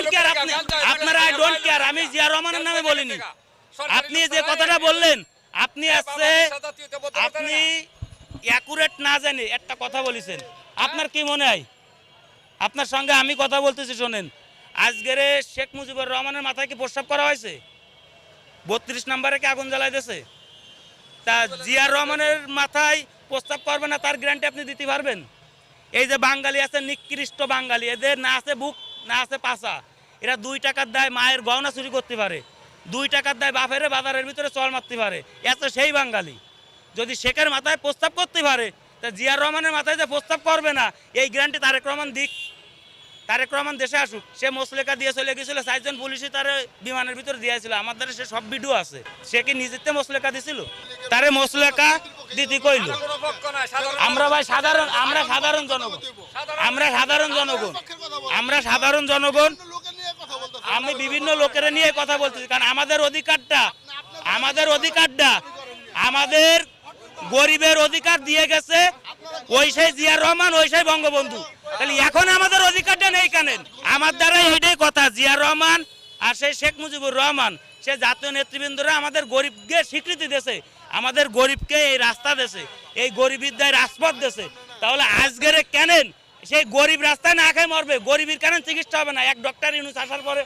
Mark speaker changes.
Speaker 1: Don't care, আপনারা I don't care, আমি জিয়া রহমানের নামে বলিনি। আপনি যে কথাটা বললেন, আপনি আপনি অ্যাকুরেট না জানি একটা কথা বলেছেন। আপনার কি মনে হয়? আপনার সঙ্গে আমি কথা বলতেছি, শোনেন। আজকের শেখ মুজিবুর রহমানের মাথায় কি প্রস্তাব করা হয়েছে? 32 নম্বরে কি আগুন জ্বালাই দিয়েছে? তা জিয়ার রহমানের মাথায় প্রস্তাব করবে না, তার গ্যারান্টি আপনি দিতে পারবেন? এই যে বাঙালি আছে, নিকৃষ্ট বাঙালি, এদের না আছে বুক না আছে পাছা। এরা 2 টাকার দায় মায়ের গহনা চুরি করতে পারে, 2 টাকার দায় বাপের বাজারের ভিতরে চল মারতে পারে। এত সেই বাঙালি যদি শেখের মাথায় প্রস্তাব করতে পারে, তা জিয়ার রহমানের মাথায় যে প্রস্তাব করবে না, এই গ্যারান্টি তারেক রহমান দিক। তারেক রহমান দেশে আসুক। সে মোসলেকা দিয়ে চলে গেছিল, 4 জন পুলিশই তার বিমানের ভিতরে দিয়েছিল, আমাদের সে সব ভিডিও আছে। সে কি নিজেতে মোসলেকা দিছিল? তারে মোসলেকা দিতে কইল। আমরা ভাই সাধারণ, আমরা সাধারণ জনগণ, আমরা সাধারণ জনগণ, আমরা সাধারণ জনগণ। আমি বিভিন্ন লোকের নিয়ে কথা বলতেছি, কারণ আমাদের অধিকারটা, আমাদের অধিকারটা, আমাদের গরিবের অধিকার দিয়ে গেছে ওই সেই জিয়ার রহমান, ওই সেই বঙ্গবন্ধু। তাহলে এখন আমাদের অধিকারটা নেই কেন? আমার দ্বারা এইটাই কথা, জিয়ার রহমান আর সেই শেখ মুজিবুর রহমান, সে জাতীয় নেতৃবৃন্দরা আমাদের গরিবকে স্বীকৃতি দিয়েছে, আমাদের গরিবকে এই রাস্তা দিয়েছে, এই গরিবদের রাজপথ দিয়েছে। তাহলে আজকের কেন সেই গরিব রাস্তায় না খেয়ে মরবে? গরিবের কেন চিকিৎসা হবে না? এক ডক্টর ইউনূস আসার পরে